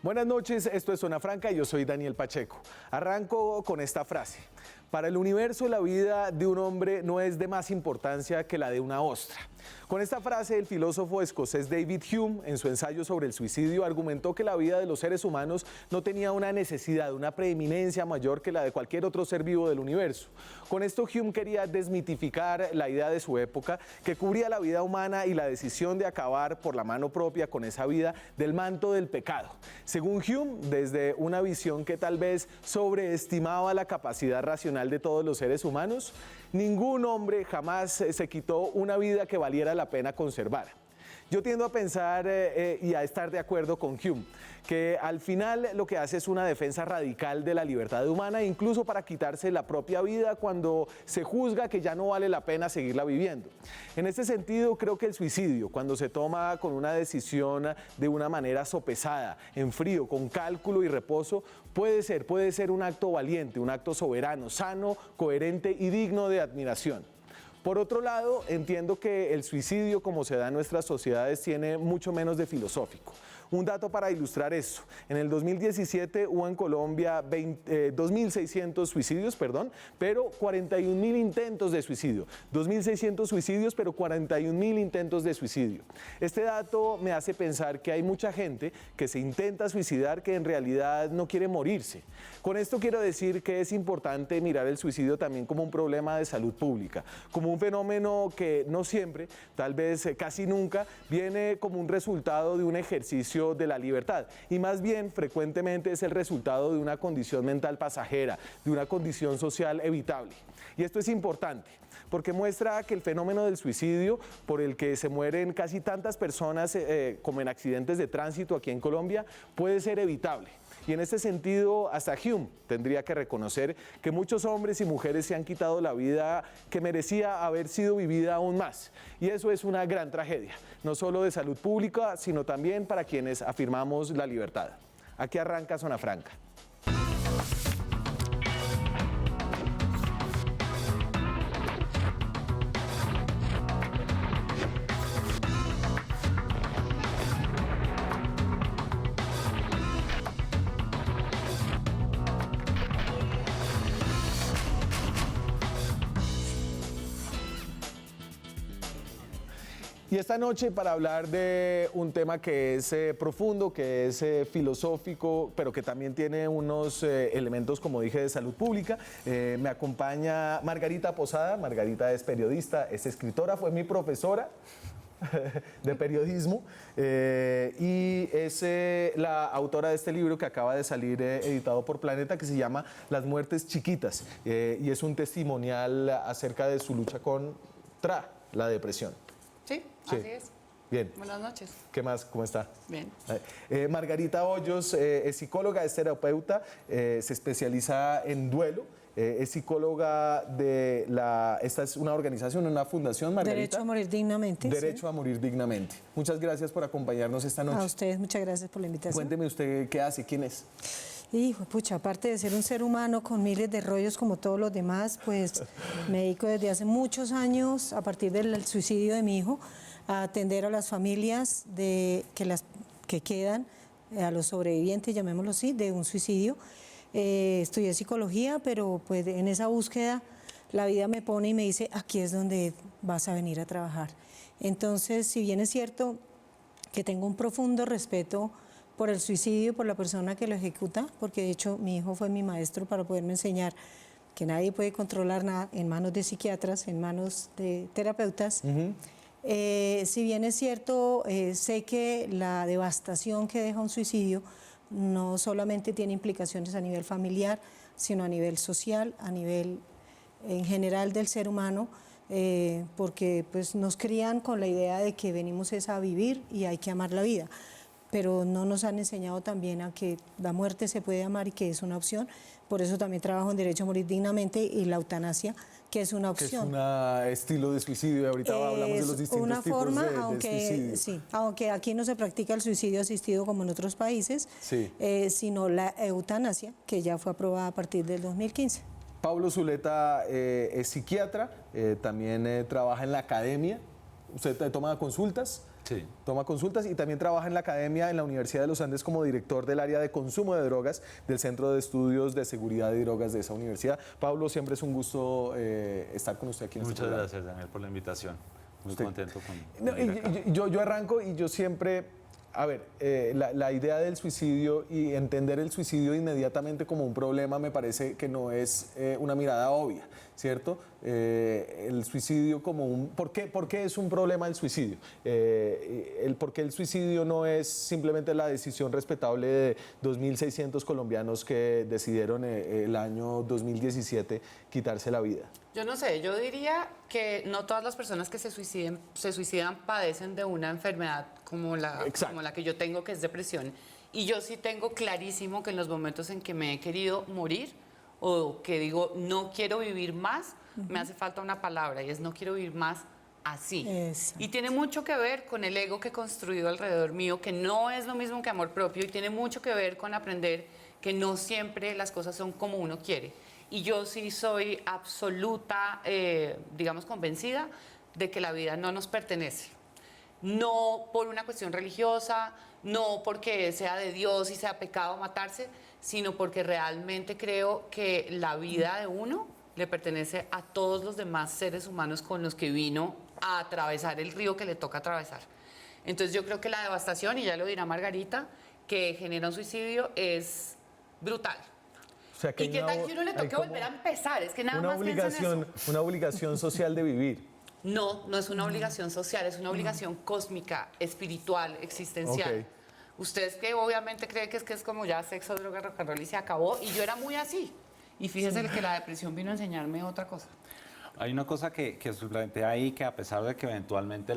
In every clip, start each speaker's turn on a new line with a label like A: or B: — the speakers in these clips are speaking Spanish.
A: Buenas noches, esto es Zona Franca y yo soy Daniel Pacheco. Arranco con esta frase. Para el universo, la vida de un hombre no es de más importancia que la de una ostra. Con esta frase, el filósofo escocés David Hume, en su ensayo sobre el suicidio, argumentó que la vida de los seres humanos no tenía una necesidad, una preeminencia mayor que la de cualquier otro ser vivo del universo. Con esto, Hume quería desmitificar la idea de su época, que cubría la vida humana y la decisión de acabar por la mano propia con esa vida del manto del pecado. Según Hume, desde una visión que tal vez sobreestimaba la capacidad racional de todos los seres humanos, ningún hombre jamás se quitó una vida que valiera la pena conservar. Yo tiendo a pensar y a estar de acuerdo con Hume, que al final lo que hace es una defensa radical de la libertad humana, incluso para quitarse la propia vida cuando se juzga que ya no vale la pena seguirla viviendo. En este sentido, creo que el suicidio, cuando se toma con una decisión de una manera sopesada, en frío, con cálculo y reposo, puede ser un acto valiente, un acto soberano, sano, coherente y digno de admiración. Por otro lado, entiendo que el suicidio, como se da en nuestras sociedades, tiene mucho menos de filosófico. Un dato para ilustrar eso: en el 2017 hubo en Colombia 2.600 suicidios, pero 41.000 intentos de suicidio. 2.600 suicidios, pero 41.000 intentos de suicidio. Este dato me hace pensar que hay mucha gente que se intenta suicidar que en realidad no quiere morirse. Con esto quiero decir que es importante mirar el suicidio también como un problema de salud pública, como un fenómeno que no siempre, tal vez casi nunca, viene como un resultado de un ejercicio de la libertad, y más bien frecuentemente es el resultado de una condición mental pasajera, de una condición social evitable. Y esto es importante porque muestra que el fenómeno del suicidio, por el que se mueren casi tantas personas como en accidentes de tránsito aquí en Colombia, puede ser evitable. Y en este sentido, hasta Hume tendría que reconocer que muchos hombres y mujeres se han quitado la vida que merecía haber sido vivida aún más. Y eso es una gran tragedia, no solo de salud pública, sino también para quienes afirmamos la libertad. Aquí arranca Zona Franca. Y esta noche, para hablar de un tema que es profundo, que es filosófico, pero que también tiene unos elementos, como dije, de salud pública, me acompaña Margarita Posada. Margarita es periodista, es escritora, fue mi profesora de periodismo y es la autora de este libro que acaba de salir editado por Planeta, que se llama Las muertes chiquitas, y es un testimonial acerca de su lucha contra la depresión.
B: Sí, así es.
A: Bien.
B: Buenas noches.
A: ¿Qué más? ¿Cómo está?
B: Bien.
A: Margarita Hoyos es psicóloga, es terapeuta, se especializa en duelo, es psicóloga de esta es una organización, una fundación, Margarita.
C: Derecho a morir dignamente.
A: Derecho a morir dignamente. Muchas gracias por acompañarnos esta noche.
C: A ustedes, muchas gracias por la invitación.
A: Cuénteme usted qué hace, quién es.
C: Hijo, pucha, aparte de ser un ser humano con miles de rollos como todos los demás, pues me dedico desde hace muchos años, a partir del suicidio de mi hijo, a atender a las familias que quedan, a los sobrevivientes, llamémoslo así, de un suicidio. Estudié psicología, pero pues en esa búsqueda la vida me pone y me dice, aquí es donde vas a venir a trabajar. Entonces, si bien es cierto que tengo un profundo respeto por el suicidio, por la persona que lo ejecuta, porque de hecho mi hijo fue mi maestro para poderme enseñar que nadie puede controlar nada en manos de psiquiatras, en manos de terapeutas. Si bien es cierto, sé que la devastación que deja un suicidio no solamente tiene implicaciones a nivel familiar, sino a nivel social, a nivel en general del ser humano, porque pues, nos crían con la idea de que venimos es a vivir y hay que amar la vida. Pero no nos han enseñado también a que la muerte se puede amar y que es una opción. Por eso también trabajo en Derecho a morir dignamente y la eutanasia, que es una opción.
A: Que es un estilo de suicidio, y ahorita hablamos de los distintos tipos de suicidio.
C: Sí, aunque aquí no se practica el suicidio asistido como en otros países,
A: sí,
C: sino la eutanasia, que ya fue aprobada a partir del 2015.
A: Pablo Zuleta es psiquiatra, también trabaja en la academia. ¿Usted toma consultas?
B: Sí.
A: Toma consultas y también trabaja en la academia en la Universidad de los Andes como director del área de consumo de drogas del Centro de Estudios de Seguridad y Drogas de esa universidad. Pablo, siempre es un gusto estar con usted aquí en este
B: Muchas
A: programa.
B: gracias, Daniel, por la invitación. Muy
A: Usted.
B: contento con
A: No,
B: venir acá.
A: yo arranco y yo siempre, a ver, la idea del suicidio y entender el suicidio inmediatamente como un problema me parece que no es una mirada obvia, ¿cierto? El suicidio como un... ¿Por qué es un problema el suicidio? ¿Por qué el suicidio no es simplemente la decisión respetable de 2.600 colombianos que decidieron el año 2017 quitarse la vida?
D: Yo no sé, yo diría que no todas las personas que se suicidan padecen de una enfermedad como
A: Exacto.
D: como la que yo tengo, que es depresión. Y yo sí tengo clarísimo que en los momentos en que me he querido morir o que digo no quiero vivir más, me hace falta una palabra y es no quiero vivir más así.
C: Exacto.
D: Y tiene mucho que ver con el ego que he construido alrededor mío, que no es lo mismo que amor propio, y tiene mucho que ver con aprender que no siempre las cosas son como uno quiere. Y yo sí soy absoluta, digamos, convencida de que la vida no nos pertenece. No por una cuestión religiosa, no porque sea de Dios y sea pecado matarse, sino porque realmente creo que la vida de uno le pertenece a todos los demás seres humanos con los que vino a atravesar el río que le toca atravesar. Entonces yo creo que la devastación, y ya lo dirá Margarita, que genera un suicidio es brutal.
A: O sea, que
D: ¿Y
A: hay
D: qué
A: una-
D: tal que uno le
A: hay
D: toque
A: como
D: volver a empezar? Es que nada
A: una
D: más piensa en eso.
A: una obligación social de vivir.
D: No, no es una obligación social, es una obligación cósmica, espiritual, existencial.
A: Ok.
D: Ustedes que obviamente creen que es como ya sexo, droga, rock and roll y se acabó, y yo era muy así. Y fíjense que la depresión vino a enseñarme otra cosa.
B: Hay una cosa que se plantea ahí, que a pesar de que eventualmente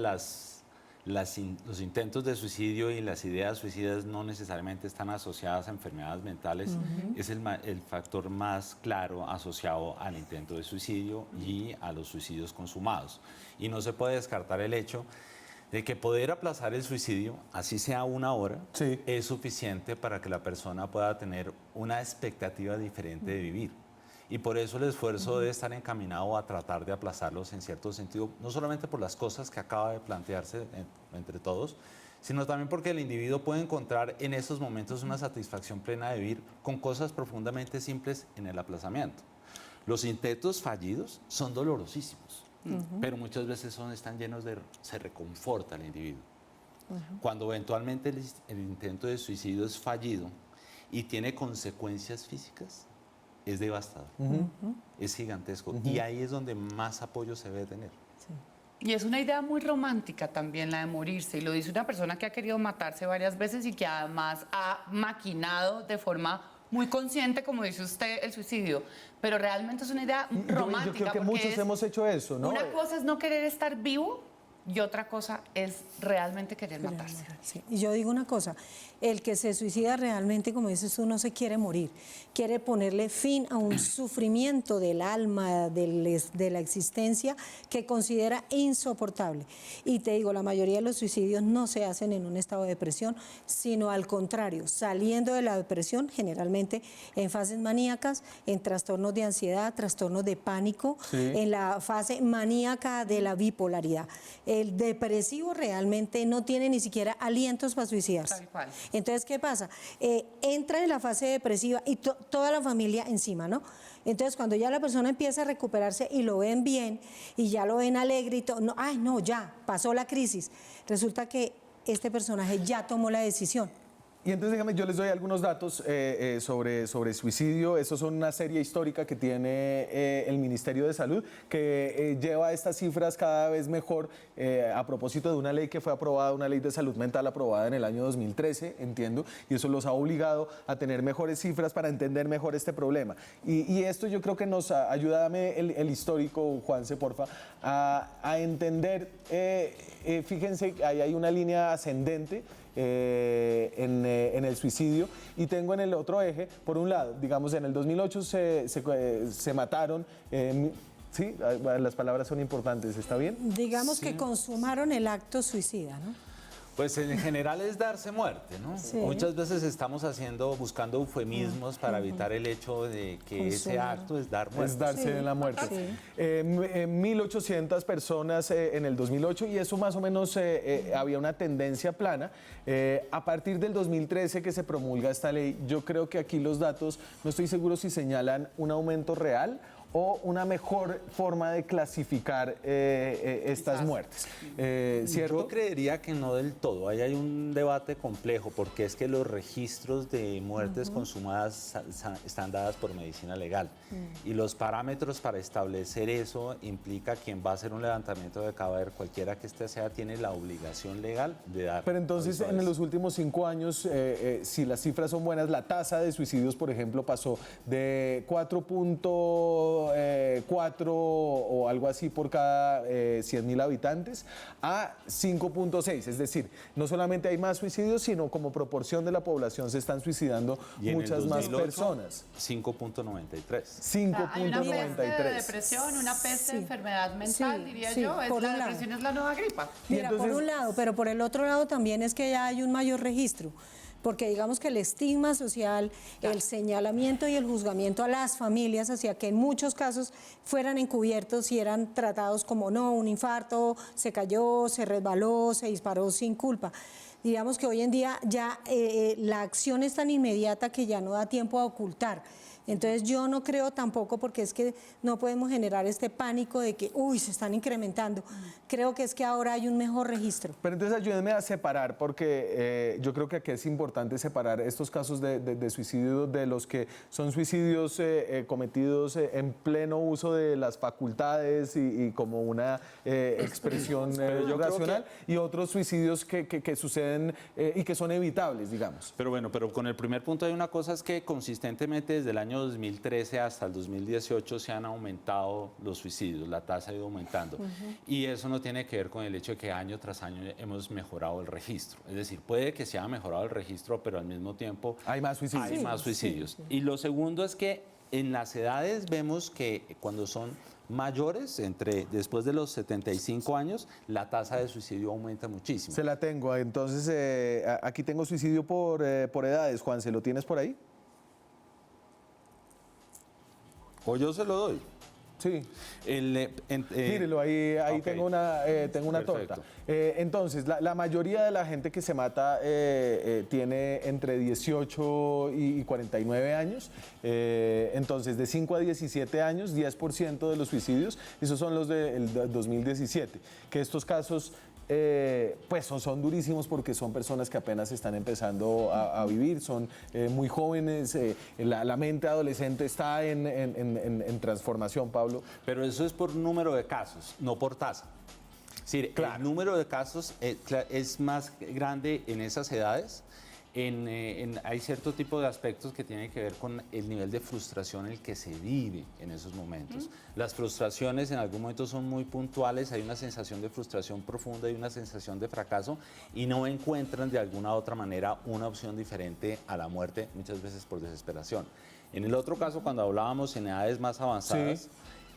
B: los intentos de suicidio y las ideas suicidas no necesariamente están asociadas a enfermedades mentales, es el factor más claro asociado al intento de suicidio y a los suicidios consumados. Y no se puede descartar el hecho de que poder aplazar el suicidio, así sea una hora,
A: Sí.
B: es suficiente para que la persona pueda tener una expectativa diferente de vivir. Y por eso el esfuerzo debe estar encaminado a tratar de aplazarlos en cierto sentido, no solamente por las cosas que acaba de plantearse entre todos, sino también porque el individuo puede encontrar en esos momentos una satisfacción plena de vivir con cosas profundamente simples en el aplazamiento. Los intentos fallidos son dolorosísimos, pero muchas veces están llenos se reconforta al individuo. Cuando eventualmente el intento de suicidio es fallido y tiene consecuencias físicas, es devastador, es gigantesco, y ahí es donde más apoyo se debe tener.
D: Y es una idea muy romántica también la de morirse, y lo dice una persona que ha querido matarse varias veces y que además ha maquinado de forma muy consciente, como dice usted, el suicidio. Pero realmente es una idea romántica.
A: Yo creo que
D: porque
A: muchos hemos hecho eso, ¿no?
D: Una cosa es no querer estar vivo y otra cosa es realmente querer matarse.
C: Sí. Y yo digo una cosa, el que se suicida realmente, como dices tú, no se quiere morir, quiere ponerle fin a un sufrimiento del alma, de la existencia, que considera insoportable. Y te digo, la mayoría de los suicidios no se hacen en un estado de depresión, sino al contrario, saliendo de la depresión, generalmente en fases maníacas, en trastornos de ansiedad, trastornos de pánico, en la fase maníaca de la bipolaridad. El depresivo realmente no tiene ni siquiera alientos para suicidarse.
D: Tal cual.
C: Entonces, ¿qué pasa? Entra en la fase depresiva y toda la familia encima, ¿no? Entonces, cuando ya la persona empieza a recuperarse y lo ven bien y ya lo ven alegre y todo, no, ay, no, ya, pasó la crisis. Resulta que este personaje ya tomó la decisión.
A: Y entonces, déjame, yo les doy algunos datos sobre suicidio. Estos son una serie histórica que tiene el Ministerio de Salud, que lleva estas cifras cada vez mejor a propósito de una ley que fue aprobada, una ley de salud mental aprobada en el año 2013, entiendo, y eso los ha obligado a tener mejores cifras para entender mejor este problema. Y esto yo creo que nos ayuda, dame el histórico, Juanse, porfa, a entender, fíjense, ahí hay una línea ascendente, en el suicidio, y tengo en el otro eje, por un lado, digamos, en el 2008 se mataron, sí, las palabras son importantes, ¿está bien?
C: Digamos que consumaron el acto suicida, ¿no?
B: Pues en general es darse muerte, ¿no?
C: Sí.
B: Muchas veces estamos buscando eufemismos para evitar el hecho de que ese
C: Consumar.
B: acto es dar muerte.
A: Es darse en la muerte.
C: Sí.
A: 1.800 personas en el 2008 y eso más o menos había una tendencia plana. A partir del 2013 que se promulga esta ley, yo creo que aquí los datos, no estoy seguro si señalan un aumento real o una mejor forma de clasificar estas muertes, ¿cierto?
B: Yo creería que no del todo. Ahí hay un debate complejo porque es que los registros de muertes consumadas están dadas por medicina legal y los parámetros para establecer eso implica quien va a hacer un levantamiento de cadáver, cualquiera que éste sea, tiene la obligación legal de dar.
A: Pero entonces
B: aviso a
A: en
B: eso.
A: los últimos 5 años, si las cifras son buenas, la tasa de suicidios, por ejemplo, pasó de 4.4 o algo así por cada 100.000 habitantes a 5.6. Es decir, no solamente hay más suicidios, sino como proporción de la población se están suicidando
B: Y en el
A: muchas más
B: 2008,
A: personas.
B: 5.93.
D: Hay una peste de
A: 5.93.
D: depresión, una peste
C: Sí.
D: de enfermedad mental,
C: Sí,
D: diría
C: sí,
D: yo.
C: por
D: La
C: un lado.
D: depresión es la nueva gripa.
A: Y
C: Mira,
A: entonces-
C: por un lado, pero por el otro lado también es que ya hay un mayor registro, porque digamos que el estigma social, el señalamiento y el juzgamiento a las familias hacia que en muchos casos fueran encubiertos y eran tratados como no, un infarto, se cayó, se resbaló, se disparó sin culpa. Digamos que hoy en día ya la acción es tan inmediata que ya no da tiempo a ocultar. Entonces yo no creo tampoco, porque es que no podemos generar este pánico de que, uy, se están incrementando. Creo que es que ahora hay un mejor registro.
A: Pero entonces ayúdenme a separar, porque yo creo que aquí es importante separar estos casos de suicidio de los que son suicidios cometidos en pleno uso de las facultades y como una expresión
B: yo creo
A: racional, y otros suicidios que suceden y que son evitables, digamos.
B: Pero bueno, pero con el primer punto hay una cosa, es que consistentemente desde el año 2013 hasta el 2018 se han aumentado los suicidios, la tasa ha ido aumentando. Y eso no tiene que ver con el hecho de que año tras año hemos mejorado el registro. Es decir, puede que se haya mejorado el registro, pero al mismo tiempo
A: Hay más suicidios.
B: hay
C: Sí,
B: más suicidios. Y lo segundo es que en las edades vemos que cuando son mayores, después de los 75 años, la tasa de suicidio aumenta muchísimo.
A: Se la tengo. Entonces, aquí tengo suicidio por edades. Juan, ¿se lo tienes por ahí?
B: O yo se lo doy.
A: Sí.
B: Mírelo,
A: Mírelo, ahí
B: ok.
A: tengo una torta.
B: Perfecto.
A: Entonces, la mayoría de la gente que se mata tiene entre 18 y 49 años. Entonces, de 5 a 17 años, 10% de los suicidios, esos son los del 2017. Que estos casos pues son durísimos porque son personas que apenas están empezando a vivir, son muy jóvenes, la mente adolescente está en transformación, Pablo.
B: Pero eso es por número de casos, no por tasa. Es decir,
A: Claro.
B: el número de casos es más grande en esas edades. Hay cierto tipo de aspectos que tienen que ver con el nivel de frustración en el que se vive en esos momentos. Las frustraciones en algún momento son muy puntuales, hay una sensación de frustración profunda y una sensación de fracaso y no encuentran de alguna otra manera una opción diferente a la muerte, muchas veces por desesperación. En el otro caso, cuando hablábamos en edades más avanzadas,
A: Sí.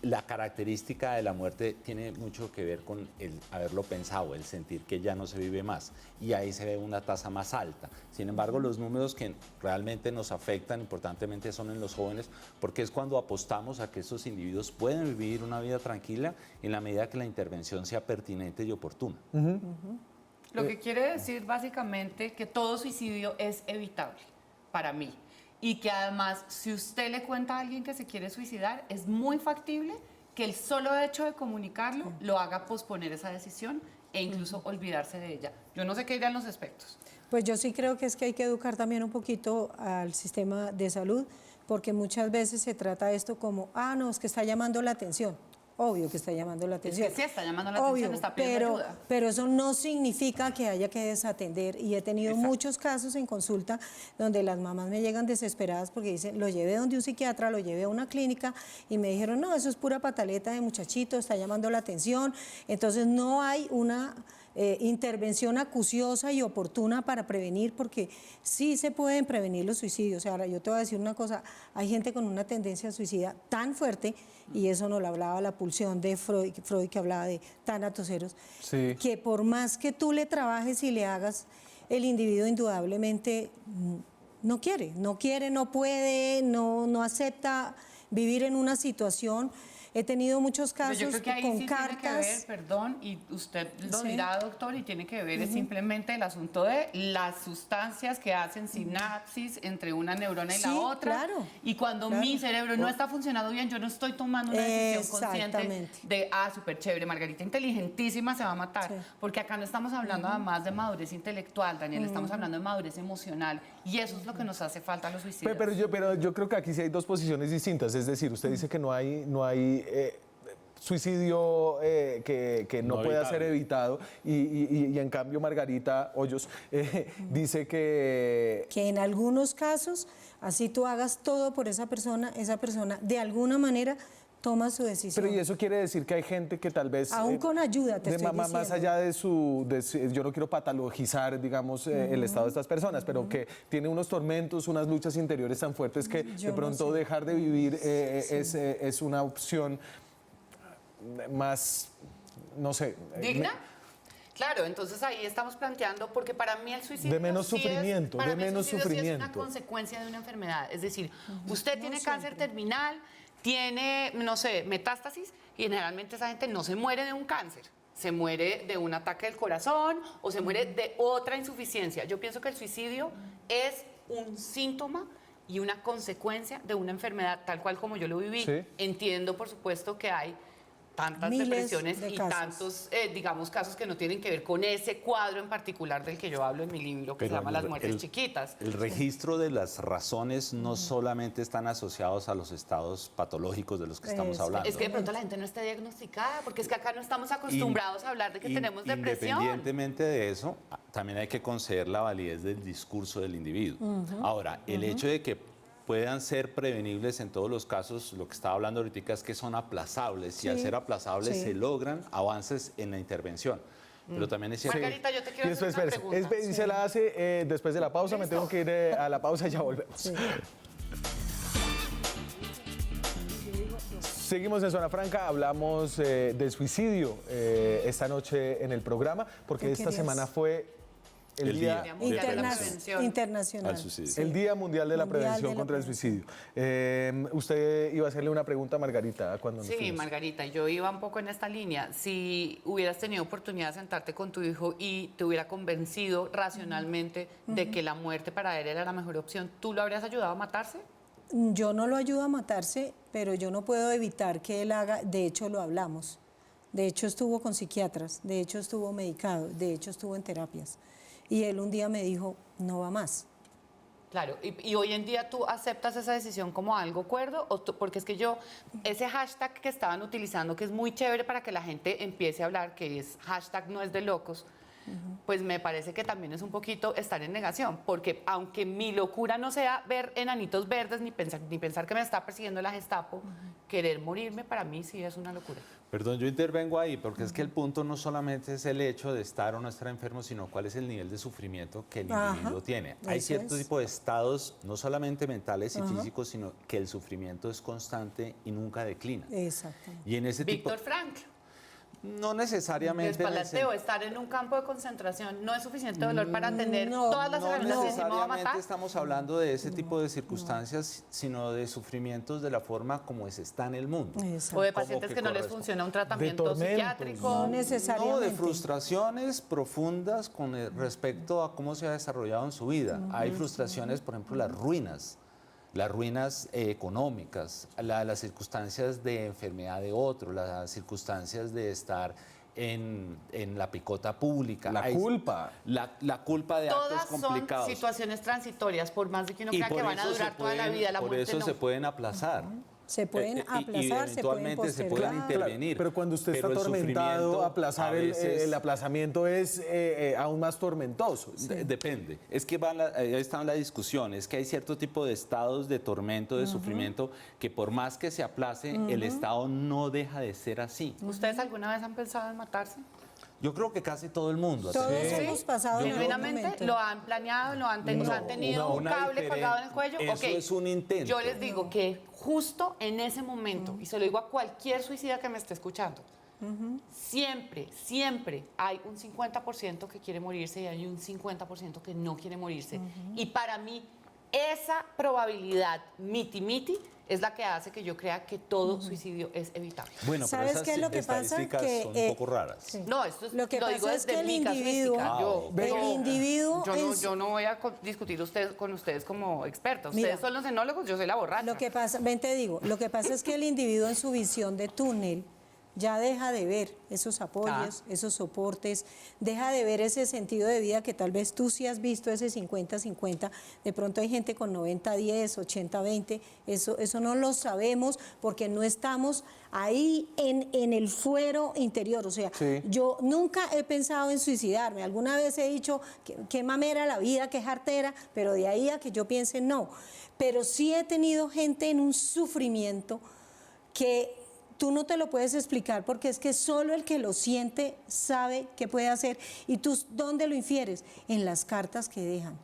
B: la característica de la muerte tiene mucho que ver con el haberlo pensado, el sentir que ya no se vive más. Y ahí se ve una tasa más alta. Sin embargo, los números que realmente nos afectan importantemente son en los jóvenes, porque es cuando apostamos a que estos individuos pueden vivir una vida tranquila en la medida que la intervención sea pertinente y oportuna.
D: Lo que quiere decir básicamente que todo suicidio es evitable para mí. Y que además, si usted le cuenta a alguien que se quiere suicidar, es muy factible que el solo hecho de comunicarlo lo haga posponer esa decisión e incluso olvidarse de ella. Yo no sé qué dirán los expertos.
C: Pues yo sí creo que es que hay que educar también un poquito al sistema de salud, porque muchas veces se trata esto como, no, es que está llamando la atención. Obvio que está llamando la atención.
D: sí está llamando la atención, está pidiendo ayuda.
C: Pero eso no significa que haya que desatender. Y he tenido
D: Exacto.
C: muchos casos en consulta donde las mamás me llegan desesperadas porque dicen, lo llevé donde un psiquiatra, lo llevé a una clínica y me dijeron, no, eso es pura pataleta de muchachito, está llamando la atención. Entonces no hay una intervención acuciosa y oportuna para prevenir, porque sí se pueden prevenir los suicidios. Ahora, yo te voy a decir una cosa, hay gente con una tendencia suicida tan fuerte, y eso nos lo hablaba la pulsión de Freud que hablaba de tanatoceros,
A: Sí.
C: que por más que tú le trabajes y le hagas, el individuo indudablemente no quiere, no puede, no acepta vivir en una situación. He tenido muchos
D: Pero
C: casos
D: yo creo que ahí
C: con
D: sí
C: cartas.
D: tiene que ver, perdón, y usted lo
C: Sí.
D: dirá, doctor, y tiene que ver es simplemente el asunto de las sustancias que hacen sinapsis entre una neurona y
C: Sí,
D: la otra.
C: claro,
D: Y cuando
C: claro.
D: mi cerebro no está funcionando bien, yo no estoy tomando una decisión consciente
C: Exactamente.
D: de, súper chévere, Margarita inteligentísima se va a matar.
C: Sí.
D: Porque acá no estamos hablando además de madurez intelectual, Daniel, estamos hablando de madurez emocional. Y eso es lo que nos hace falta a los suicidas.
A: Pero yo creo que aquí sí hay dos posiciones distintas. Es decir, usted dice que no hay suicidio que no
B: No
A: pueda
B: evitable.
A: ser evitado y en cambio Margarita Hoyos dice que
C: Que en algunos casos, así tú hagas todo por esa persona de alguna manera toma su decisión.
A: pero y eso quiere decir que hay gente que tal vez
C: Aún con ayuda, te estoy
A: más
C: diciendo.
A: allá de yo no quiero patologizar, digamos, el estado de estas personas, pero que tiene unos tormentos, unas luchas interiores tan fuertes que
C: Yo
A: de
C: no
A: pronto
C: sé.
A: dejar de vivir es una opción más, no sé,
D: ¿Digna? Claro, entonces ahí estamos planteando, porque para mí el suicidio
A: De menos
D: sí es-
A: sufrimiento,
D: para
A: de
D: mí el
A: menos
D: suicidio sí es
A: sufrimiento.
D: una consecuencia de una enfermedad. Es decir, usted tiene
C: No
D: cáncer
C: siempre.
D: terminal, tiene, no sé, metástasis, y generalmente esa gente no se muere de un cáncer. Se muere de un ataque del corazón o se muere de otra insuficiencia. Yo pienso que el suicidio es un síntoma y una consecuencia de una enfermedad tal cual como yo lo viví.
A: Sí.
D: Entiendo, por supuesto, que hay tantas
C: Miles
D: depresiones
C: de
D: y
C: casos.
D: tantos, digamos, casos que no tienen que ver con ese cuadro en particular del que yo hablo en mi libro, que se
B: Pero
D: llama Las muertes chiquitas.
B: El registro de las razones no solamente están asociados a los estados patológicos de los que estamos
C: Eso.
B: hablando.
D: Es que de pronto la gente no está diagnosticada, porque es que acá no estamos acostumbrados a hablar de que tenemos depresión.
B: Independientemente de eso, también hay que conceder la validez del discurso del individuo. Ahora, el hecho de que puedan ser prevenibles en todos los casos, lo que estaba hablando ahorita es que son aplazables y al
C: Sí,
B: ser aplazables
C: sí.
B: se logran avances en la intervención. Pero también es cierto.
D: Margarita, yo te
A: Y
D: quiero hacer
A: después,
D: una
A: espérese,
D: pregunta.
A: y se la hace después de la pausa, me
D: ¿Listo?
A: tengo que ir a la pausa y ya volvemos.
C: Sí.
A: Seguimos en Zona Franca, hablamos del suicidio esta noche en el programa, porque
C: ¿Qué
A: esta
C: querías?
A: semana fue el
B: El
A: día,
B: día.
D: Mundial de la
C: Interna-
D: Prevención.
C: internacional.
B: Al suicidio.
C: Sí.
A: el Día Mundial de la
C: Mundial
A: Prevención
C: de la
A: contra el
C: Prevención.
A: Suicidio. Usted iba a hacerle una pregunta a Margarita cuando nos
D: Sí,
A: fuimos.
D: Margarita, yo iba un poco en esta línea. Si hubieras tenido oportunidad de sentarte con tu hijo y te hubiera convencido racionalmente de que la muerte para él era la mejor opción, ¿tú lo habrías ayudado a matarse?
C: Yo no lo ayudo a matarse, pero yo no puedo evitar que él haga, de hecho lo hablamos, de hecho estuvo con psiquiatras, de hecho estuvo medicado, de hecho estuvo en terapias. Y él un día me dijo, no va más.
D: Claro, y hoy en día tú aceptas esa decisión como algo cuerdo, porque es que ese hashtag que estaban utilizando, que es muy chévere para que la gente empiece a hablar, que es hashtag no es de locos, pues me parece que también es un poquito estar en negación, porque aunque mi locura no sea ver enanitos verdes ni pensar que me está persiguiendo la Gestapo, querer morirme para mí sí es una locura.
B: Perdón, yo intervengo ahí porque es que el punto no solamente es el hecho de estar o no estar enfermo, sino cuál es el nivel de sufrimiento que el
C: Ajá,
B: individuo tiene. Hay
C: eso
B: cierto
C: es.
B: tipo de estados, no solamente mentales y físicos, sino que el sufrimiento es constante y nunca declina.
C: Exactamente.
B: Y en ese tipo,
D: Víctor Frank,
B: no necesariamente en el
D: despalateo, estar en un campo de concentración no es suficiente dolor para atender
C: No,
D: todas las
B: No
D: herramientas y decir, me voy a
B: necesariamente
D: matar.
B: estamos hablando de ese tipo de circunstancias, sino de sufrimientos de la forma como se está en el mundo.
C: Exacto.
D: O de
B: Como
D: pacientes
B: que
D: que no les
B: corresponde.
D: funciona un tratamiento
A: tormentos.
D: psiquiátrico.
C: No
B: No,
C: necesariamente.
B: de frustraciones profundas con respecto a cómo se ha desarrollado en su vida. Hay frustraciones, por ejemplo, las ruinas económicas, las circunstancias de enfermedad de otro, las circunstancias de estar en la picota pública.
A: La culpa.
B: La culpa de
D: Todas
B: actos
D: son
B: complicados.
D: situaciones transitorias, por más de que uno
B: Y
D: crea
B: por
D: que van a
B: eso
D: durar
B: se
D: toda la
B: pueden-
D: vida, la
B: por
D: muerte
B: eso
D: no.
B: se pueden aplazar.
C: Se pueden
B: Y
C: aplazar, se pueden
B: eventualmente se pueden
C: postergar.
B: intervenir.
A: Pero cuando usted está
B: el
A: atormentado,
B: sufrimiento
A: aplazar
B: a veces-
A: el aplazamiento es aún más tormentoso.
B: Depende. Es que ahí está la discusión. Es que hay cierto tipo de estados de tormento, de sufrimiento, que por más que se aplace, el estado no deja de ser así.
D: ¿Ustedes alguna vez han pensado en matarse?
B: Yo creo que casi todo el mundo.
C: Todos
B: Sí.
C: hemos pasado en algún
D: Genuinamente
C: momento.
D: lo han planeado, lo han tenido, han tenido un cable colgado en el cuello.
B: Eso
D: Ok,
B: es un intento.
D: yo les digo que justo en ese momento, y se lo digo a cualquier suicida que me esté escuchando, siempre, siempre hay un 50% que quiere morirse y hay un 50% que no quiere morirse. Y para mí, esa probabilidad miti-miti es la que hace que yo crea que todo suicidio es evitable.
B: Bueno, pero
C: ¿Sabes
B: esas
C: qué es lo que pasa?
B: estadísticas
C: Que,
B: son un poco raras.
C: sí.
D: No, esto es,
C: Lo que
D: digo
C: pasa es
D: desde
C: que el
D: mi
C: individuo-
D: casuística.
C: yo
D: No voy a discutir con ustedes como expertos.
C: Mira.
D: Ustedes son los enólogos, yo soy la borracha.
C: Lo que pasa, ven te digo, lo que pasa es que el individuo en su visión de túnel ya deja de ver esos apoyos, esos soportes, deja de ver ese sentido de vida que tal vez tú sí has visto, ese 50-50, de pronto hay gente con 90-10, 80-20, eso no lo sabemos porque no estamos ahí en el fuero interior, o sea,
A: Sí.
C: yo nunca he pensado en suicidarme, alguna vez he dicho qué mamera la vida, qué jartera, pero de ahí a que yo piense no, pero sí he tenido gente en un sufrimiento que tú no te lo puedes explicar porque es que solo el que lo siente sabe qué puede hacer. ¿Y tú dónde lo infieres? En las cartas que dejan.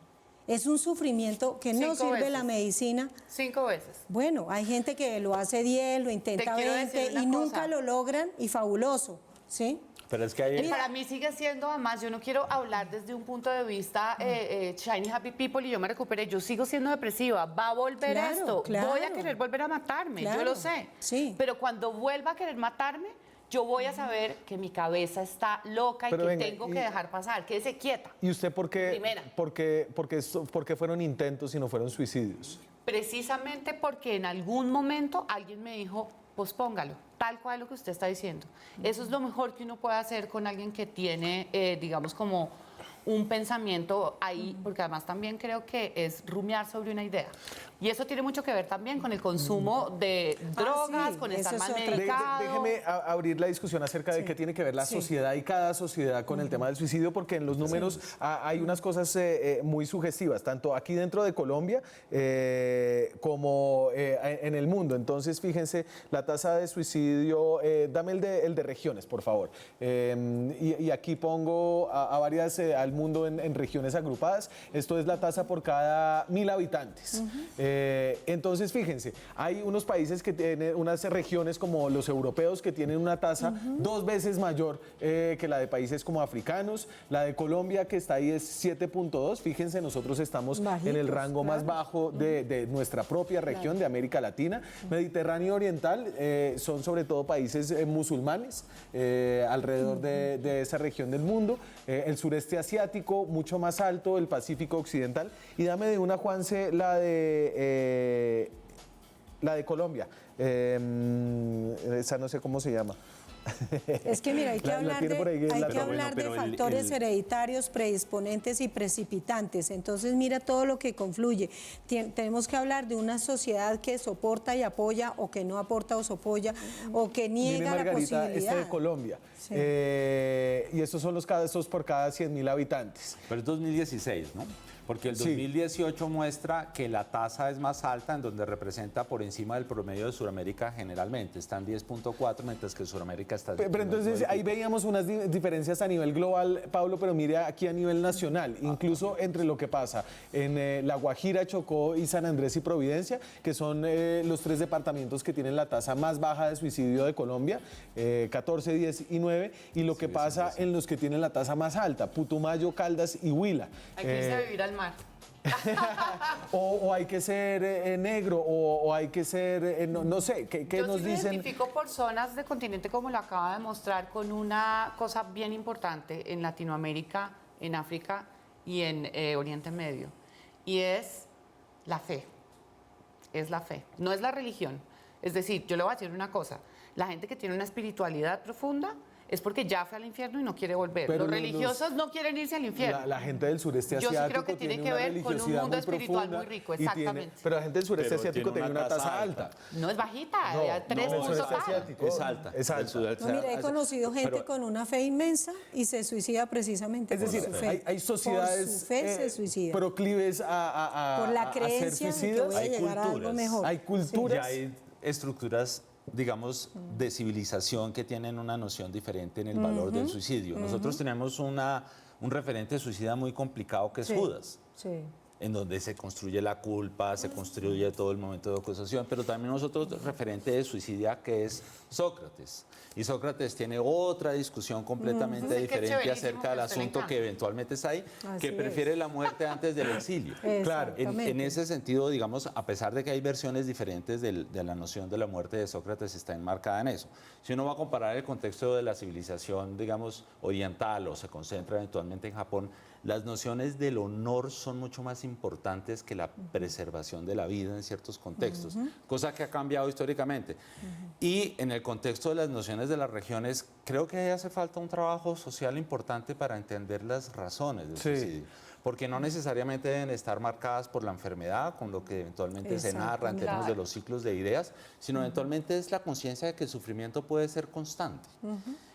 C: Es un sufrimiento que no
D: 5
C: sirve
D: veces.
C: la medicina.
D: 5 veces.
C: Bueno, hay gente que lo hace 10, lo intenta
D: quiero decir
C: 20
D: una
C: y nunca
D: cosa.
C: lo logran y fabuloso, ¿sí?
B: Pero es que hay...
D: Para mí sigue siendo, además, yo no quiero hablar desde un punto de vista shiny happy people y yo me recuperé, yo sigo siendo depresiva, va a volver
C: Claro,
D: esto,
C: claro.
D: voy a querer volver a matarme, yo
C: Claro,
D: lo sé.
C: sí.
D: Pero cuando vuelva a querer matarme, yo voy a saber que mi cabeza está loca y
A: Pero
D: que
A: venga,
D: tengo
A: y-
D: que dejar pasar, quédese quieta.
A: ¿Y usted por qué,
D: Primera.
A: por qué fueron intentos y no fueron suicidios?
D: Precisamente porque en algún momento alguien me dijo, pospóngalo, tal cual lo que usted está diciendo. Eso es lo mejor que uno puede hacer con alguien que tiene, digamos, como un pensamiento ahí, porque además también creo que es rumiar sobre una idea. Y eso tiene mucho que ver también con el consumo de drogas,
C: sí,
D: con
C: eso
D: estar
C: es
D: mal
C: otra-
D: medicado.
A: Déjeme abrir la discusión acerca de qué tiene que ver la
C: Sí.
A: sociedad y cada sociedad con el tema del suicidio, porque en los números hay unas cosas muy sugestivas, tanto aquí dentro de Colombia como en el mundo. Entonces, fíjense, la tasa de suicidio, dame el de regiones, por favor. Y aquí pongo a varias, al mundo en regiones agrupadas. Esto es la tasa por cada 1000 habitantes. Entonces, fíjense, hay unos países que tienen unas regiones como los europeos que tienen una tasa 2 veces mayor que la de países como africanos. La de Colombia, que está ahí, es 7.2. Fíjense, nosotros estamos en el
C: Bajitos,
A: rango más bajo de nuestra propia región de América Latina. Mediterráneo Oriental son sobre todo países musulmanes alrededor de esa región del mundo. El sureste asiático, mucho más alto, el Pacífico Occidental. Y dame de una, Juanse, la de Colombia. Esa no sé cómo se llama.
C: Es que mira, hay que
A: La
C: hablar
A: tiene por ahí,
C: de, hay
A: la-
C: que
A: Bueno,
C: hablar de
B: pero
C: factores hereditarios, predisponentes y precipitantes. Entonces mira todo lo que confluye. Tenemos que hablar de una sociedad que soporta y apoya o que no aporta o soporta o que
A: Mire,
C: niega la
A: Margarita,
C: posibilidad.
A: de Colombia.
C: Sí.
A: Y estos son los casos por cada 100.000 habitantes.
B: Pero es 2016, ¿no? Porque el
A: Sí.
B: 2018 muestra que la tasa es más alta, en donde representa por encima del promedio de Sudamérica generalmente. Está en 10.4, mientras que Sudamérica está...
A: Pero entonces ahí veíamos unas diferencias a nivel global, Pablo, pero mire aquí a nivel nacional, incluso entre lo que pasa en La Guajira, Chocó y San Andrés y Providencia, que son los 3 departamentos que tienen la tasa más baja de suicidio de Colombia, 14, 10 y 9, y lo que pasa en los que tienen la tasa más alta, Putumayo, Caldas y Huila.
D: Hay que irse a vivir al mar.
A: O hay que ser negro, o hay que ser, no sé, ¿qué
D: Yo
A: nos
D: sí me
A: dicen?
D: identifico por zonas de continente, como lo acaba de mostrar, con una cosa bien importante en Latinoamérica, en África y en Oriente Medio. Y es la fe. Es la fe. No es la religión. Es decir, yo le voy a decir una cosa. La gente que tiene una espiritualidad profunda es porque ya fue al infierno y no quiere volver.
A: Pero
D: Los religiosos no quieren irse al infierno.
A: La gente del sureste
D: Yo sí
A: asiático
D: creo que tiene que
A: una
D: ver con un
A: religiosidad
D: mundo
A: muy
D: espiritual
A: profunda
D: muy rico,
A: y tiene-
D: exactamente.
A: pero la gente del sureste
B: Pero
A: asiático
B: tiene
A: tiene
B: una
A: una tasa
B: tasa
A: alta.
D: No es bajita,
A: No,
D: a 3
A: no, el
D: puntos
A: sureste
D: algo.
A: asiático
B: Es alta.
A: Es alta.
B: Del sudeste
C: No, mira, he conocido gente
B: pero-
C: con una fe inmensa y se suicida precisamente
A: Es
C: por
A: decir,
C: su fe.
A: hay sociedades
C: por su fe se suicida.
A: proclives a
C: Por la
A: ser
C: creencia de que
A: suicidas.
C: voy a llegar a algo
B: culturas.
C: mejor.
A: Hay culturas.
B: Ya hay estructuras digamos, de civilización que tienen una noción diferente en el valor del suicidio. Nosotros tenemos un referente suicida muy complicado que es
C: Sí,
B: Judas,
C: sí.
B: en donde se construye la culpa, se construye todo el momento de acusación, pero también nosotros referente de suicidia que es Sócrates. Y Sócrates tiene otra discusión completamente
D: Es que es
B: diferente
D: chéverísimo,
B: acerca del
D: que a usted le
B: asunto que
D: encanta.
B: eventualmente está ahí,
C: Así
B: que prefiere
C: es.
B: la muerte antes del exilio.
A: Claro.
B: En
C: Exactamente.
B: ese sentido, digamos, a pesar de que hay versiones diferentes de la noción de la muerte de Sócrates, está enmarcada en eso. Si uno va a comparar el contexto de la civilización, digamos, oriental o se concentra eventualmente en Japón, las nociones del honor son mucho más importantes que la preservación de la vida en ciertos contextos, cosa que ha cambiado históricamente. Y en el contexto de las nociones de las regiones, creo que hace falta un trabajo social importante para entender las razones del
A: Sí.
B: suicidio. Porque no necesariamente deben estar marcadas por la enfermedad, con lo que eventualmente se narra en
C: Exactamente.
B: términos de los ciclos de ideas, sino eventualmente es la conciencia de que el sufrimiento puede ser constante.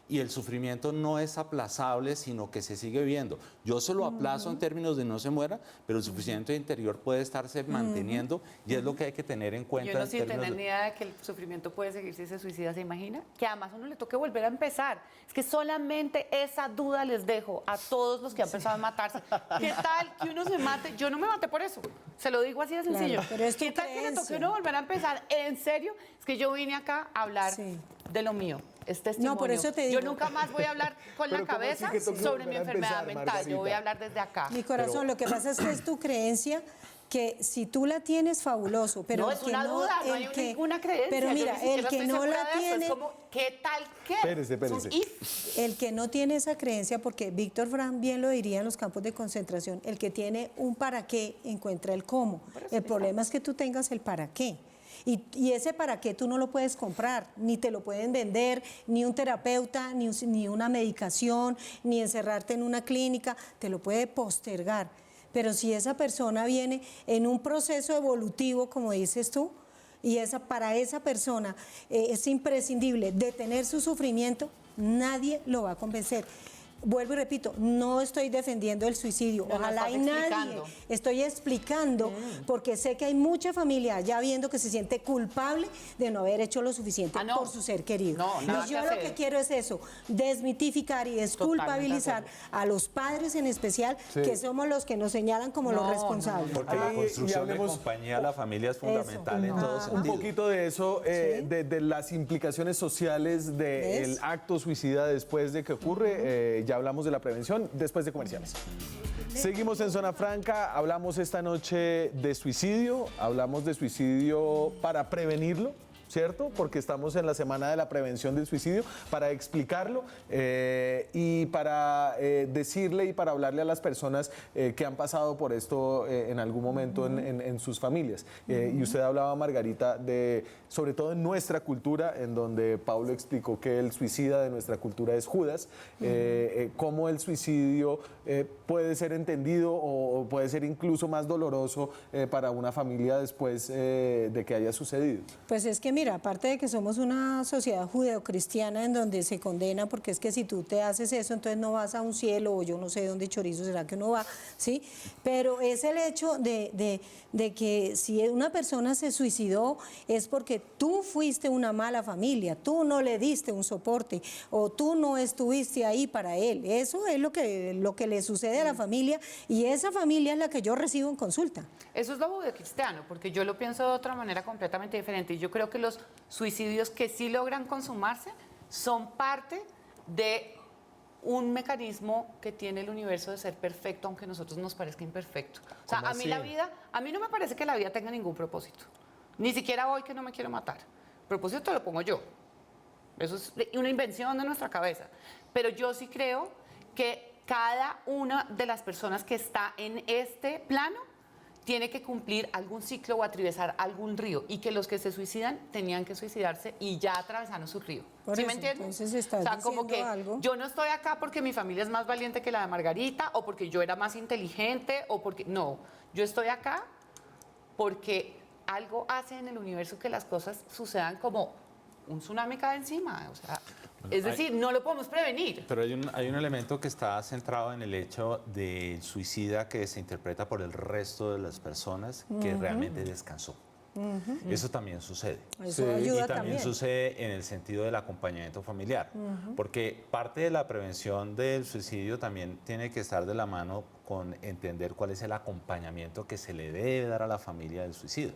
B: Y el sufrimiento no es aplazable, sino que se sigue viendo. Yo se lo aplazo en términos de no se muera, pero el sufrimiento interior puede estarse manteniendo y es lo que hay que tener en
D: Y
B: cuenta
D: uno
B: en
D: sin
B: términos
D: tener ni idea de que el sufrimiento puede seguir si se suicida, ¿se imagina? Que además a uno le toque volver a empezar. Es que solamente esa duda les dejo a todos los que han pensado en matarse. ¿Qué tal que uno se mate? Yo no me maté por eso. Se lo digo así de
C: Claro,
D: sencillo.
C: pero es tu
D: ¿Qué tal que le toque
C: creencia.
D: a uno volver a empezar? ¿En serio? Es que yo vine acá a hablar
C: Sí.
D: de lo mío. Es testimonio.
C: No, por eso te
D: Yo
C: digo.
D: nunca más voy a hablar con la
A: Pero ¿cómo así
D: cabeza
A: que toque
D: sobre
A: volver
D: mi
A: a
D: enfermedad
A: empezar,
D: mental. Yo voy
A: Margarita?
D: a hablar desde acá.
C: Mi corazón, lo que pasa es que es tu creencia que si tú la tienes, fabuloso, pero
D: no,
C: el
D: es
C: que
D: una duda, no
C: el
D: hay
C: que-
D: ninguna creencia.
C: Pero
D: Yo
C: mira,
D: ni siquiera
C: el que
D: estoy
C: no
D: segura
C: la
D: de eso.
C: tiene,
D: Es como, ¿qué tal qué?
A: Espérese, espérese.
D: Es un if.
C: el que no tiene esa creencia, porque Víctor Frank bien lo diría en los campos de concentración, el que tiene un para qué encuentra el cómo. El problema es que tú tengas el para qué. Y ese para qué tú no lo puedes comprar, ni te lo pueden vender, ni un terapeuta, ni una medicación, ni encerrarte en una clínica, te lo puede postergar. Pero si esa persona viene en un proceso evolutivo, como dices tú, y para esa persona es imprescindible detener su sufrimiento, nadie lo va a convencer. Vuelvo y repito, no estoy defendiendo el suicidio,
D: No,
C: ojalá
D: estás
C: y nadie.
D: explicando.
C: Estoy explicando porque sé que hay mucha familia ya viendo que se siente culpable de no haber hecho lo suficiente
D: Ah, no.
C: por su ser querido.
D: No, nada
C: Y yo
D: que
C: lo
D: hacer.
C: que quiero es eso, desmitificar y desculpabilizar a los padres en especial,
A: Sí.
C: que somos los que nos señalan como los
D: No,
C: responsables.
B: Porque la
A: Ahí,
B: construcción
A: y hablemos-
B: de compañía, la familia es fundamental en
C: Eso.
B: todo
C: Ah,
A: Un
B: sentido.
A: poquito de eso, de las implicaciones sociales del
C: ¿Ves?
A: acto suicida después de que ocurre. Ya hablamos de la prevención después de comerciales. Seguimos en Zona Franca, hablamos esta noche de suicidio, hablamos de suicidio para prevenirlo, ¿cierto? Porque estamos en la semana de la prevención del suicidio, para explicarlo y para decirle y para hablarle a las personas que han pasado por esto en algún momento en sus familias. Y usted hablaba, Margarita, sobre todo en nuestra cultura, en donde Pablo explicó que el suicida de nuestra cultura es Judas, cómo el suicidio puede ser entendido o puede ser incluso más doloroso para una familia después de que haya sucedido.
C: Pues es que mira, aparte de que somos una sociedad judeocristiana en donde se condena, porque es que si tú te haces eso, entonces no vas a un cielo o yo no sé dónde chorizo será que uno va, ¿sí? Pero es el hecho de que si una persona se suicidó es porque tú fuiste una mala familia, tú no le diste un soporte o tú no estuviste ahí para él. Eso es lo que le sucede a la familia y esa familia es la que yo recibo en consulta.
D: Eso es lo cristiano, porque yo lo pienso de otra manera completamente diferente. Y yo creo que los suicidios que sí logran consumarse son parte de un mecanismo que tiene el universo de ser perfecto, aunque a nosotros nos parezca imperfecto. O sea,
A: ¿Cómo
D: a mí
A: así?
D: la vida, a mí no me parece que la vida tenga ningún propósito. Ni siquiera hoy que no me quiero matar. El propósito lo pongo yo. Eso es una invención de nuestra cabeza. Pero yo sí creo que cada una de las personas que está en este plano tiene que cumplir algún ciclo o atravesar algún río y que los que se suicidan tenían que suicidarse y ya atravesaron su río.
C: Por
D: ¿Sí
C: eso,
D: me entiendes?
C: entonces estás
D: o sea, como que
C: diciendo algo.
D: yo no estoy acá porque mi familia es más valiente que la de Margarita o porque yo era más inteligente o porque... No, yo estoy acá porque algo hace en el universo que las cosas sucedan como un tsunami cae encima. O sea, es decir, no lo podemos prevenir.
B: Pero hay un elemento que está centrado en el hecho del suicida que se interpreta por el resto de las personas que realmente descansó. Eso también sucede.
C: Eso
A: Sí.
C: ayuda
B: Y también
C: también.
B: sucede en el sentido del acompañamiento familiar, porque parte de la prevención del suicidio también tiene que estar de la mano con entender cuál es el acompañamiento que se le debe dar a la familia del suicida,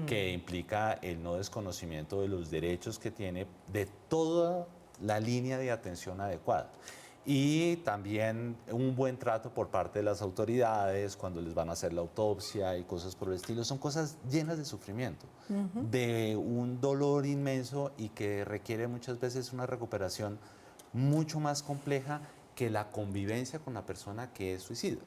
B: que implica el no desconocimiento de los derechos que tiene de toda la línea de atención adecuada. Y también un buen trato por parte de las autoridades cuando les van a hacer la autopsia y cosas por el estilo. Son cosas llenas de sufrimiento, de un dolor inmenso y que requiere muchas veces una recuperación mucho más compleja que la convivencia con la persona que es suicida.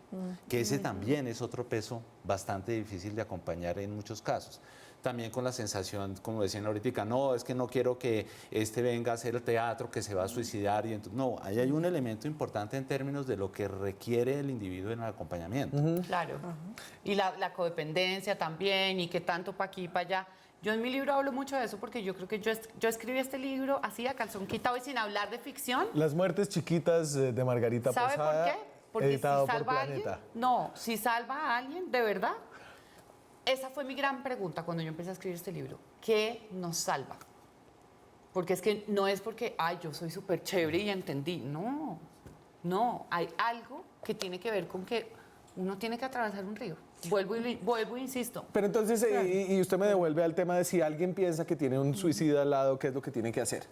B: Que ese también es otro peso bastante difícil de acompañar en muchos casos. También con la sensación, como decían ahorita, no, es que no quiero que este venga a hacer el teatro, que se va a suicidar. Y entonces, no, ahí hay un elemento importante en términos de lo que requiere el individuo en el acompañamiento.
D: Claro. Y la codependencia también, y que tanto para aquí y para allá. Yo en mi libro hablo mucho de eso porque yo creo que yo escribí este libro así a calzón quitado y sin hablar de ficción.
A: Las muertes chiquitas de Margarita
D: ¿Sabe
A: Posada,
D: por qué? Porque
A: editado
D: si
A: por
D: salva a alguien,
A: Planeta.
D: no, si salva a alguien, de verdad. Esa fue mi gran pregunta cuando yo empecé a escribir este libro. ¿Qué nos salva? Porque es que no es porque, ay, yo soy súper chévere y entendí. No, no, hay algo que tiene que ver con que uno tiene que atravesar un río. Vuelvo e insisto.
A: Pero entonces, y usted me devuelve al tema de si alguien piensa que tiene un suicida al lado, ¿qué es lo que tiene que hacer?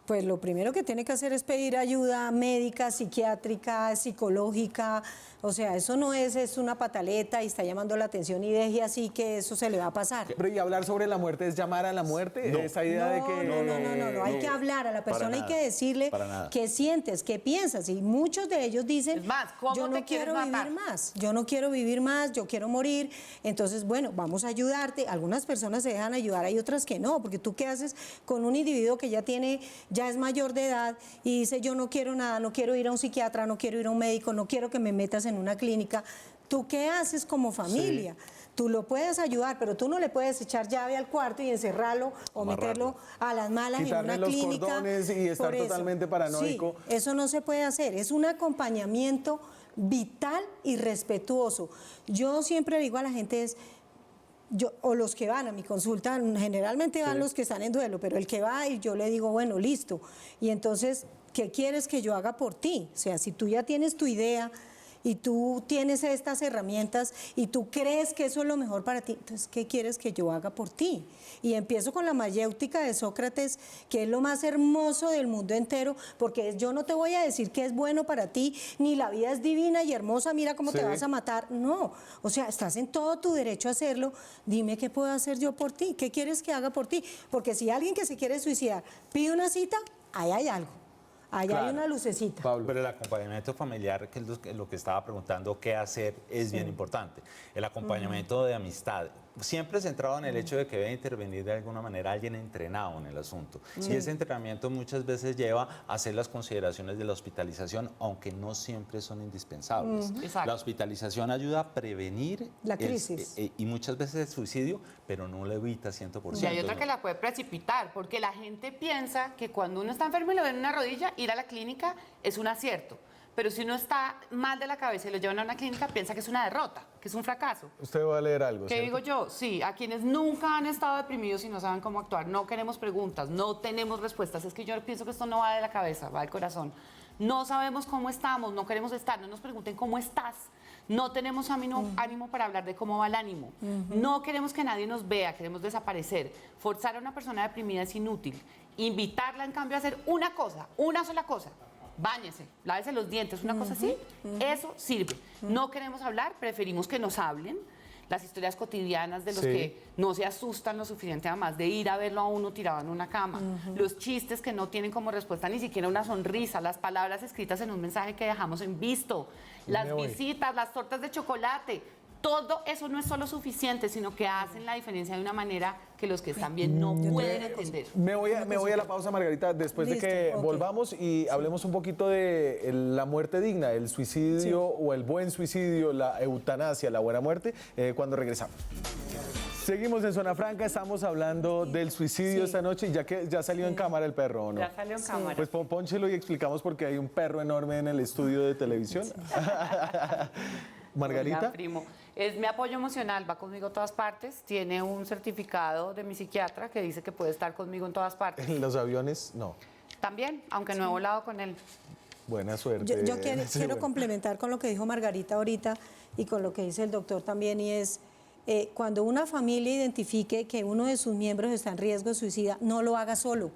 C: Pues lo primero que tiene que hacer es pedir ayuda médica, psiquiátrica, psicológica. O sea, eso no es una pataleta y está llamando la atención y deje así que eso se le va a pasar.
A: Pero y hablar sobre la muerte es llamar a la muerte,
B: No.
A: esa idea de que...
C: No, hay que hablar a la
B: Para
C: persona, hay
B: nada,
C: que decirle
B: para nada.
C: qué sientes, qué piensas. Y muchos de ellos dicen,
D: Es más, ¿cómo
C: yo no
D: te quieres
C: quiero
D: matar?
C: vivir más, yo no quiero vivir más, yo quiero morir. Entonces, bueno, vamos a ayudarte. Algunas personas se dejan ayudar, hay otras que no, porque tú qué haces con un individuo que ya es mayor de edad y dice, yo no quiero nada, no quiero ir a un psiquiatra, no quiero ir a un médico, no quiero que me metas en una clínica. ¿Tú qué haces como familia? Tú lo puedes ayudar, pero tú no le puedes echar llave al cuarto y encerrarlo o
B: Amarrarlo.
C: meterlo a las malas
A: Quitarle
C: en una
A: los
C: clínica.
A: cordones y estar
C: Por eso.
A: totalmente paranoico.
C: Sí, eso no se puede hacer. Es un acompañamiento vital y respetuoso. Yo siempre digo a la gente o los que van a mi consulta, generalmente van los que están en duelo, pero el que va y yo le digo, bueno, listo. Y entonces, ¿qué quieres que yo haga por ti? O sea, si tú ya tienes tu idea y tú tienes estas herramientas y tú crees que eso es lo mejor para ti, entonces, ¿qué quieres que yo haga por ti? Y empiezo con la mayéutica de Sócrates, que es lo más hermoso del mundo entero, porque yo no te voy a decir que es bueno para ti, ni la vida es divina y hermosa, mira cómo te vas a matar. No, o sea, estás en todo tu derecho a hacerlo. Dime qué puedo hacer yo por ti, qué quieres que haga por ti. Porque si alguien que se quiere suicidar pide una cita, ahí hay algo. Allá
B: Claro.
C: hay una lucecita.
A: Pablo.
B: Pero el acompañamiento familiar, que es lo que estaba preguntando, qué hacer, es bien importante. El acompañamiento de amistad, siempre centrado en el hecho de que debe intervenir de alguna manera alguien entrenado en el asunto. Y ese entrenamiento muchas veces lleva a hacer las consideraciones de la hospitalización, aunque no siempre son indispensables.
D: Exacto.
B: La hospitalización ayuda a prevenir
C: La crisis.
B: y muchas veces el suicidio, pero no lo evita 100%.
D: Y hay otra que la puede precipitar, porque la gente piensa que cuando uno está enfermo y le ven una rodilla, ir a la clínica es un acierto. Pero si uno está mal de la cabeza y lo llevan a una clínica, piensa que es una derrota, que es un fracaso.
A: Usted va a leer algo,
D: ¿Qué
A: ¿cierto?
D: digo yo? Sí, a quienes nunca han estado deprimidos y no saben cómo actuar, no queremos preguntas, no tenemos respuestas. Es que yo pienso que esto no va de la cabeza, va del corazón. No sabemos cómo estamos, no queremos estar, no nos pregunten cómo estás. No tenemos ánimo para hablar de cómo va el ánimo. No queremos que nadie nos vea, queremos desaparecer. Forzar a una persona deprimida es inútil. Invitarla, en cambio, a hacer una cosa, una sola cosa. Báñese, lávese los dientes, una cosa así, eso sirve. No queremos hablar, preferimos que nos hablen. Las historias cotidianas de los que no se asustan lo suficiente además de ir a verlo a uno tirado en una cama. Los chistes que no tienen como respuesta ni siquiera una sonrisa. Las palabras escritas en un mensaje que dejamos en visto. Las visitas, las tortas de chocolate. Todo eso no es solo suficiente, sino que hacen la diferencia de una manera que los que están bien no pueden entender.
A: Me voy a la pausa, Margarita, después
C: Listo,
A: de que
C: ok.
A: volvamos y hablemos un poquito de la muerte digna, el suicidio o el buen suicidio, la eutanasia, la buena muerte, cuando regresamos. Seguimos en Zona Franca, estamos hablando del suicidio esta noche y ya salió en cámara el perro, ¿o no?
D: Ya salió en cámara.
A: Pues pónchelo y explicamos por qué hay un perro enorme en el estudio de televisión. Margarita.
D: Hola, primo. es mi apoyo emocional, va conmigo a todas partes, tiene un certificado de mi psiquiatra que dice que puede estar conmigo en todas partes.
A: En los aviones, no.
D: También, aunque no he volado con él.
A: Buena suerte.
C: Yo quiero,
A: Sí,
C: quiero
A: bueno.
C: complementar con lo que dijo Margarita ahorita y con lo que dice el doctor también, y es cuando una familia identifique que uno de sus miembros está en riesgo de suicida, no lo haga solo,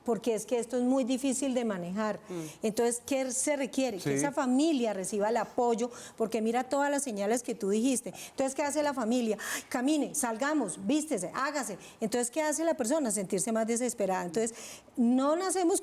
C: porque es que esto es muy difícil de manejar. Entonces, ¿qué se requiere?
A: Sí.
C: Que esa familia reciba el apoyo, porque mira todas las señales que tú dijiste. Entonces, ¿qué hace la familia? Ay, camine, salgamos, vístese, hágase. Entonces, ¿qué hace la persona? Sentirse más desesperada. Entonces, no nacemos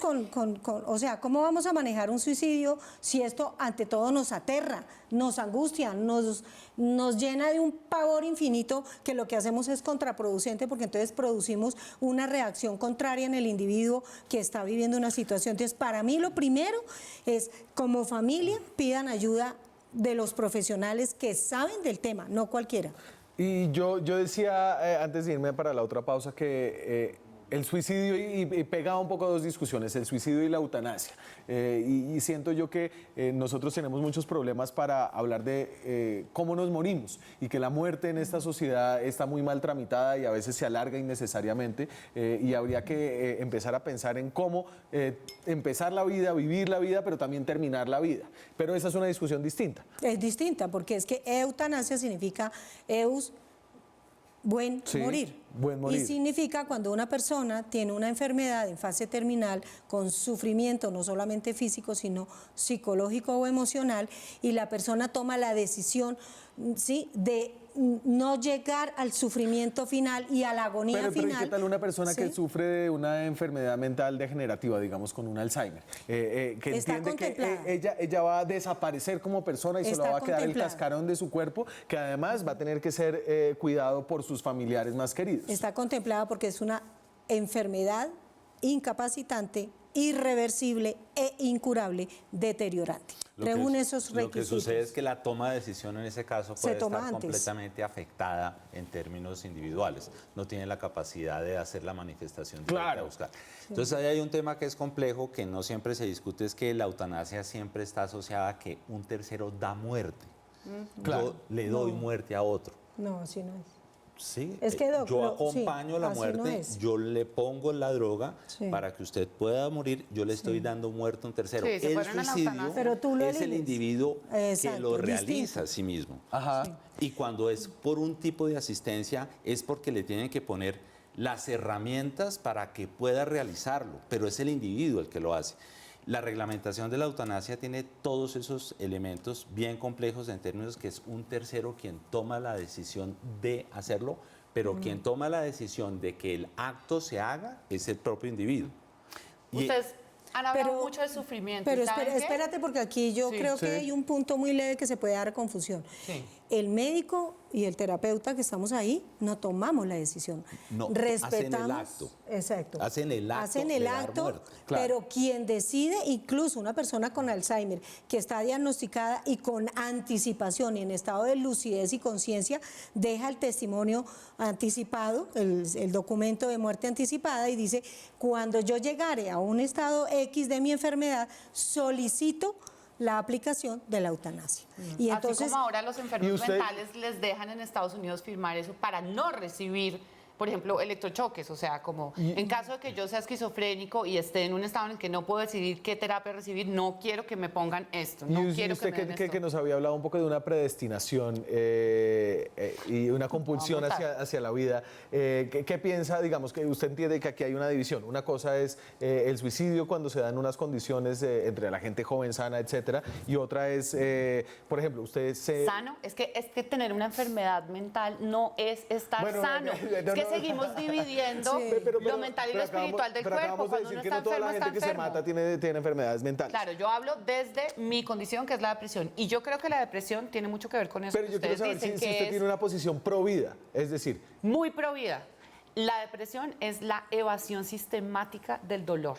C: o sea, ¿cómo vamos a manejar un suicidio si esto ante todo nos aterra, nos angustia, nos llena de un pavor infinito, que lo que hacemos es contraproducente, porque entonces producimos una reacción contraria en el individuo que está viviendo una situación? Entonces, para mí lo primero es, como familia, pidan ayuda de los profesionales que saben del tema, no cualquiera.
A: Y yo decía, antes de irme para la otra pausa, que el suicidio, y pegaba un poco dos discusiones, el suicidio y la eutanasia. Y siento yo que nosotros tenemos muchos problemas para hablar de cómo nos morimos, y que la muerte en esta sociedad está muy mal tramitada y a veces se alarga innecesariamente, y habría que empezar a pensar en cómo empezar la vida, vivir la vida, pero también terminar la vida. Pero esa es una discusión distinta.
C: Es distinta, porque es que eutanasia significa eus, buen
A: Sí,
C: morir.
A: buen morir.
C: Y significa cuando una persona tiene una enfermedad en fase terminal con sufrimiento no solamente físico, sino psicológico o emocional, y la persona toma la decisión, ¿sí?, de no llegar al sufrimiento final y a la agonía
A: Pero
C: final.
A: ¿y qué tal una persona
C: ¿Sí?
A: que sufre de una enfermedad mental degenerativa, digamos con un Alzheimer, que
C: Está
A: entiende que
C: contemplada.
A: ella va a desaparecer como persona y solo
C: Está
A: va a quedar el
C: contemplada.
A: cascarón de su cuerpo, que además va a tener que ser cuidado por sus familiares más queridos?
C: Está contemplada porque es una enfermedad incapacitante, irreversible e incurable, deteriorante. Reúne esos
B: Lo que
C: requisitos.
B: sucede es que la toma de decisión en ese caso
C: Se
B: puede
C: toma
B: estar
C: antes.
B: completamente afectada en términos individuales. No tiene la capacidad de hacer la manifestación directa
A: Claro.
B: a buscar. Entonces ahí hay un tema que es complejo, que no siempre se discute, es que la eutanasia siempre está asociada a que un tercero da muerte.
A: Claro.
B: Yo le doy muerte a otro.
C: No, así no es.
B: Sí,
C: Es que, doc,
B: yo
C: sí,
B: acompaño la
C: así
B: muerte,
C: no es.
B: yo le pongo la droga
C: Sí.
B: para que usted pueda morir, yo le estoy dando muerte a un tercero.
D: Sí, se
B: El
D: fueron a la
B: suicidio
D: eutanasia.
C: Pero tú lo
B: es el
C: eliges.
B: individuo que
C: Exacto,
B: lo
C: distinto.
B: realiza a sí mismo.
A: Ajá.
B: Y cuando es por un tipo de asistencia es porque le tienen que poner las herramientas para que pueda realizarlo, pero es el individuo el que lo hace. La reglamentación de la eutanasia tiene todos esos elementos bien complejos en términos que es un tercero quien toma la decisión de hacerlo, pero quien toma la decisión de que el acto se haga es el propio individuo. Y-
D: Ustedes han hablado
C: Pero-
D: mucho de sufrimiento.
C: Pero
D: ¿y saben qué?
C: espérate, porque aquí yo
D: Sí.
C: creo que
A: Sí.
C: hay un punto muy leve que se puede dar confusión.
D: Sí.
C: El médico y el terapeuta que estamos ahí no tomamos la decisión.
B: No,
C: respetamos.
B: hacen el acto.
C: Exacto.
B: Hacen el acto
C: Hacen
B: de
C: el
B: dar
C: acto,
B: muerte.
A: Claro.
C: pero quien decide, incluso una persona con Alzheimer que está diagnosticada y con anticipación y en estado de lucidez y conciencia, deja el testimonio anticipado, el documento de muerte anticipada, y dice: cuando yo llegare a un estado X de mi enfermedad, solicito la aplicación de la eutanasia. Y entonces,
D: Así como ahora los enfermos
A: ¿Y usted?
D: mentales les dejan en Estados Unidos firmar eso para no recibir, por ejemplo, electrochoques. O sea, como en caso de que yo sea esquizofrénico y esté en un estado en el que no puedo decidir qué terapia recibir, no quiero que me pongan esto, no
A: Y
D: quiero
A: usted
D: que me den
A: que
D: esto.
A: nos había hablado un poco de una predestinación y una compulsión
D: Vamos a-
A: hacia la vida, ¿qué piensa? Digamos que usted entiende que aquí hay una división. Una cosa es el suicidio cuando se dan unas condiciones entre la gente joven, sana, etcétera, y otra es, por ejemplo, usted se...
D: Sano, es que tener una enfermedad mental no es estar
A: Bueno,
D: sano.
A: no,
D: Es que seguimos dividiendo
C: Sí.
D: lo mental y lo espiritual del
A: pero
D: cuerpo.
A: acabamos de
D: Cuando
A: decir
D: uno
A: que
D: está
A: no toda
D: enfermo,
A: la
D: está
A: gente que se
D: enfermo.
A: mata tiene enfermedades mentales.
D: Claro, yo hablo desde mi condición, que es la depresión. Y yo creo que la depresión tiene mucho que ver con eso.
A: Pero
D: que
A: yo quiero
D: ustedes
A: saber si
D: dicen que
A: usted
D: es
A: tiene una posición pro vida, es decir,
D: muy pro vida. La depresión es la evasión sistemática del dolor.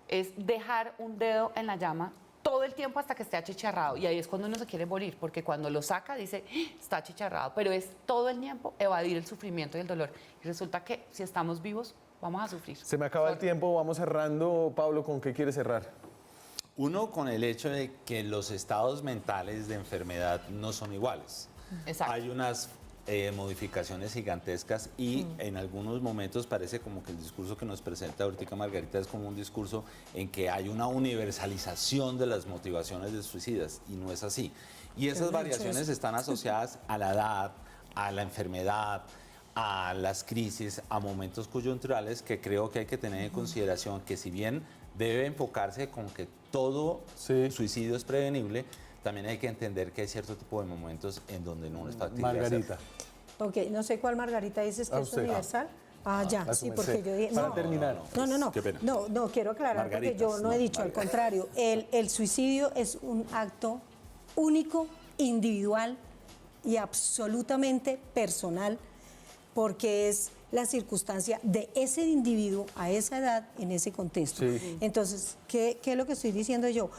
D: Es dejar un dedo en la llama todo el tiempo hasta que esté achicharrado. Y ahí es cuando uno se quiere morir, porque cuando lo saca dice: "Ah, está achicharrado". Pero es todo el tiempo evadir el sufrimiento y el dolor. Y resulta que si estamos vivos, vamos a sufrir.
A: se me acaba el tiempo, vamos cerrando. Pablo, ¿con qué quiere cerrar?
B: Uno, con el hecho de que los estados mentales de enfermedad no son iguales.
D: Exacto.
B: hay unas modificaciones gigantescas y en algunos momentos parece como que el discurso que nos presenta ahorita Margarita es como un discurso en que hay una universalización de las motivaciones de suicidas y no es así. Y esas variaciones están asociadas a la edad, a la enfermedad, a las crisis, a momentos coyunturales que creo que hay que tener en consideración que si bien debe enfocarse con que todo suicidio es prevenible, también hay que entender que hay cierto tipo de momentos en donde no es factible
A: Margarita.
B: hacerlo.
C: Ok, no sé cuál Margarita dices que
A: A
C: es
A: usted.
C: universal. Ya,
A: A su
C: sí,
A: merced.
C: porque yo dije...
A: Para terminar.
C: No,
B: Qué pena.
C: no, quiero aclarar porque yo
B: Margaritas,
C: no he
B: no,
C: dicho, al
B: Margaritas.
C: contrario, el suicidio es un acto único, individual y absolutamente personal, porque es la circunstancia de ese individuo a esa edad, en ese contexto.
A: Sí.
C: Entonces, ¿qué es lo que estoy diciendo yo?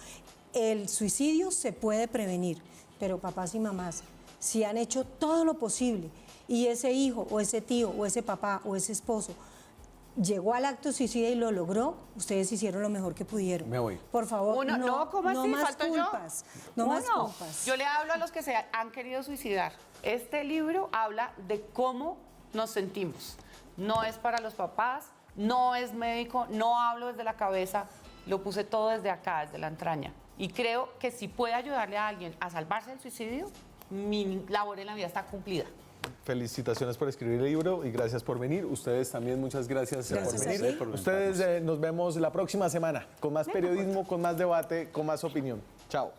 C: El suicidio se puede prevenir, pero papás y mamás, si han hecho todo lo posible y ese hijo o ese tío o ese papá o ese esposo llegó al acto suicida y lo logró, ustedes hicieron lo mejor que pudieron.
A: Me voy.
C: Por favor,
D: ¿Cómo así?
C: más
D: ¿Falto yo?
C: culpas. No más
D: Uno.
C: culpas.
D: Yo le hablo a los que se han querido suicidar. Este libro habla de cómo nos sentimos. No es para los papás, no es médico, no hablo desde la cabeza, lo puse todo desde acá, desde la entraña. Y creo que si puede ayudarle a alguien a salvarse del suicidio, mi labor en la vida está cumplida.
A: Felicitaciones por escribir el libro y gracias por venir. Ustedes también muchas gracias,
C: Gracias
A: por
C: a
A: venir.
C: ti.
A: Ustedes nos vemos la próxima semana con más periodismo, con más debate, con más opinión. Chao.